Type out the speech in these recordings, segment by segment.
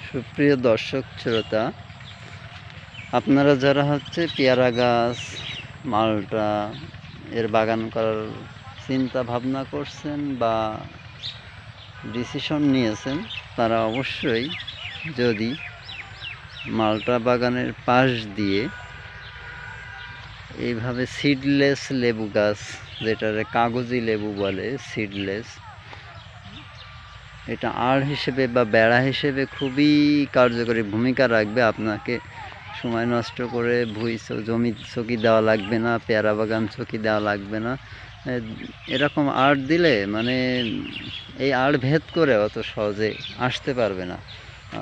সুপ্রিয় দর্শক শ্রোতা, আপনারা যারা পেয়ারা গাছ, মালটা এর বাগান করার চিন্তা ভাবনা করছেন বা ডিসিশন নিয়েছেন, তারা অবশ্যই যদি মালটা বাগানের পাশ দিয়ে এইভাবে সিডলেস লেবু গাছ, যেটারে কাগজি লেবু বলে, সিডলেস, এটা আড় হিসেবে বা বেড়া হিসেবে খুবই কার্যকরী ভূমিকা রাখবে। আপনাকে সময় নষ্ট করে জমি চকি দেওয়া লাগবে না, পেয়ারা বাগান চকি দেওয়া লাগবে না। এরকম আড় দিলে মানে এই আড় ভেদ করে অত সহজে আসতে পারবে না।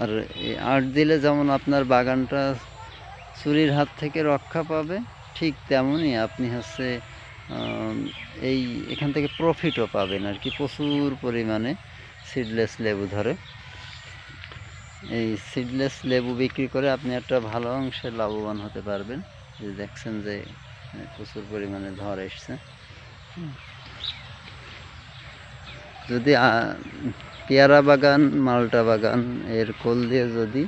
আর এই আড় দিলে যেমন আপনার বাগানটা চুরির হাত থেকে রক্ষা পাবে, ঠিক তেমনই আপনি এখান থেকে প্রফিটও পাবেন আর কি। প্রচুর পরিমাণে সিডলেস লেবু ধরে। এই সিডলেস লেবু বিক্রি করে আপনি একটা ভালো অংশে লাভবান হতে পারবেন। যে দেখছেন যে প্রচুর পরিমাণে ধর এসছে। যদি পেয়ারা বাগান, মালটা বাগান এর কোল দিয়ে যদি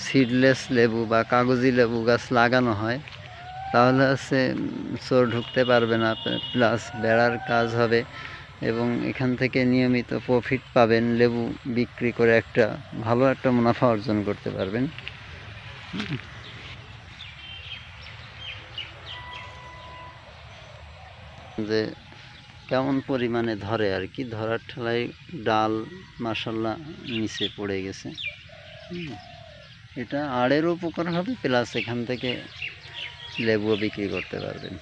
সিডলেস লেবু বা কাগজি লেবু গাছ লাগানো হয়, তাহলে চোর ঢুকতে পারবে না, প্লাস বেড়ার কাজ হবে এবং এখান থেকে নিয়মিত প্রফিট পাবেন। লেবু বিক্রি করে ভালো একটা মুনাফা অর্জন করতে পারবেন। যে কেমন পরিমাণে ধরে আর কি, ধরার ঠেলায় ডাল মাশাআল্লাহ নিচে পড়ে গেছে। এটা আড়েরও উপকার হবে, প্লাস এখান থেকে লেবুও বিক্রি করতে পারবেন।